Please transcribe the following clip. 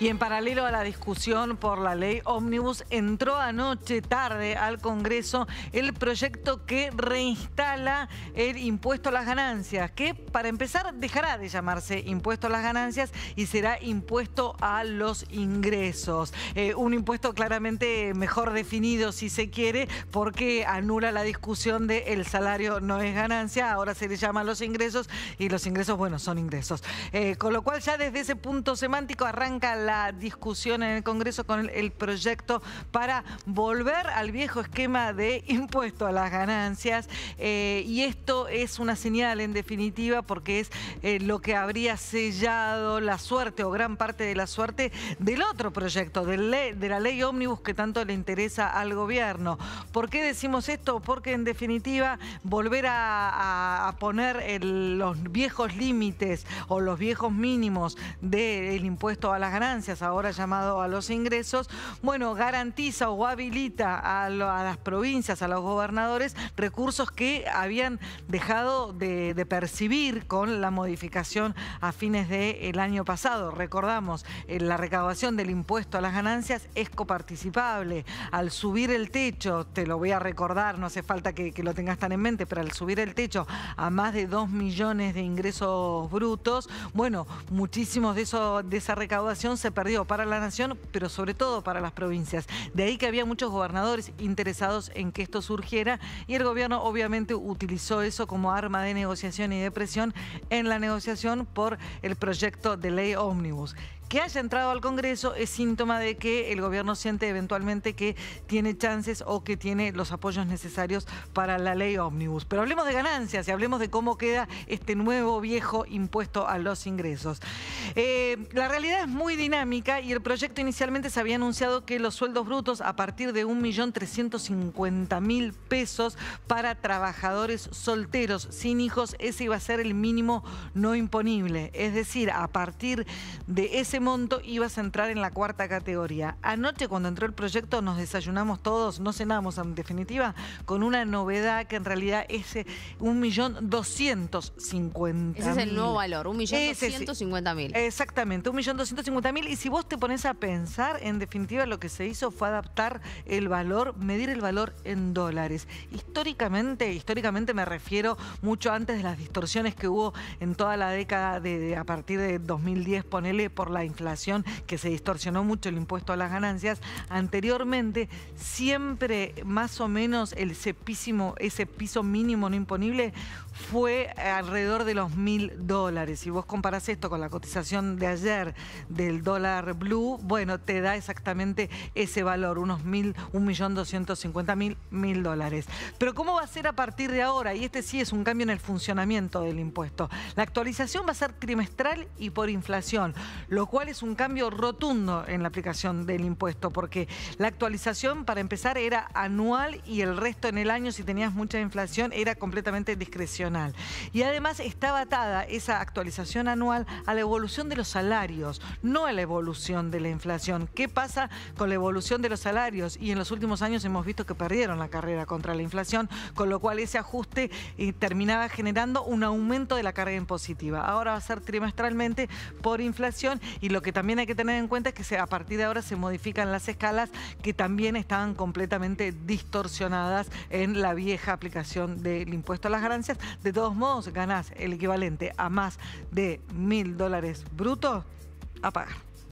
Y en paralelo a la discusión por la ley Ómnibus, entró anoche tarde al Congreso el proyecto que reinstala el impuesto a las ganancias, que para empezar dejará de llamarse impuesto a las ganancias y será impuesto a los ingresos. Un impuesto claramente mejor definido, si se quiere, porque anula la discusión de el salario no es ganancia, ahora se le llama los ingresos y los ingresos, bueno, son ingresos. Con lo cual ya desde ese punto semántico arranca la discusión en el Congreso con el proyecto para volver al viejo esquema de impuesto a las ganancias, y esto es una señal en definitiva porque es lo que habría sellado la suerte o gran parte de la suerte del otro proyecto, de la ley Ómnibus que tanto le interesa al gobierno. ¿Por qué decimos esto? Porque en definitiva volver a poner los viejos límites o los viejos mínimos del impuesto a las ganancias, ahora llamado a los ingresos, bueno, garantiza o habilita a las provincias, a los gobernadores, recursos que habían dejado de percibir con la modificación a fines del año pasado. Recordamos, la recaudación del impuesto a las ganancias es coparticipable. Al subir el techo, te lo voy a recordar, no hace falta que lo tengas tan en mente, pero al subir el techo a más de 2 millones de ingresos brutos, bueno, muchísimos de esa recaudación se perdió para la nación, pero sobre todo para las provincias. De ahí que había muchos gobernadores interesados en que esto surgiera y el gobierno obviamente utilizó eso como arma de negociación y de presión en la negociación por el proyecto de ley Ómnibus. Que haya entrado al Congreso es síntoma de que el gobierno siente eventualmente que tiene chances o que tiene los apoyos necesarios para la ley Ómnibus. Pero hablemos de ganancias y hablemos de cómo queda este nuevo viejo impuesto a los ingresos. La realidad es muy dinámica y el proyecto inicialmente se había anunciado que los sueldos brutos a partir de 1.350.000 pesos para trabajadores solteros sin hijos, ese iba a ser el mínimo no imponible. Es decir, a partir de ese monto ibas a entrar en la cuarta categoría. Anoche cuando entró el proyecto nos desayunamos todos, no cenamos en definitiva, con una novedad que en realidad es 1.250.000. Ese es el nuevo valor, 1.250.000. Exactamente, 1.250.000. Y si vos te pones a pensar, en definitiva lo que se hizo fue adaptar el valor, medir el valor en dólares. Históricamente me refiero mucho antes de las distorsiones que hubo en toda la década a partir de 2010, ponele, por la inflación, que se distorsionó mucho el impuesto a las ganancias. Anteriormente, siempre más o menos ese piso mínimo no imponible fue alrededor de los $1.000. Si vos comparás esto con la cotización de ayer del dólar blue, bueno, te da exactamente ese valor, unos 1.250.000, $1.000. Pero ¿cómo va a ser a partir de ahora? Y este sí es un cambio en el funcionamiento del impuesto. La actualización va a ser trimestral y por inflación, lo cual es un cambio rotundo en la aplicación del impuesto, porque la actualización, para empezar, era anual y el resto en el año, si tenías mucha inflación, era completamente discrecional. Y además estaba atada esa actualización anual a la evolución de los salarios, no a la evolución de la inflación. ¿Qué pasa con la evolución de los salarios? Y en los últimos años hemos visto que perdieron la carrera contra la inflación, con lo cual ese ajuste terminaba generando un aumento de la carga impositiva. Ahora va a ser trimestralmente por inflación, y lo que también hay que tener en cuenta es que a partir de ahora se modifican las escalas que también estaban completamente distorsionadas en la vieja aplicación del impuesto a las ganancias. De todos modos, ganás el equivalente a más de $1.000 brutos a pagar.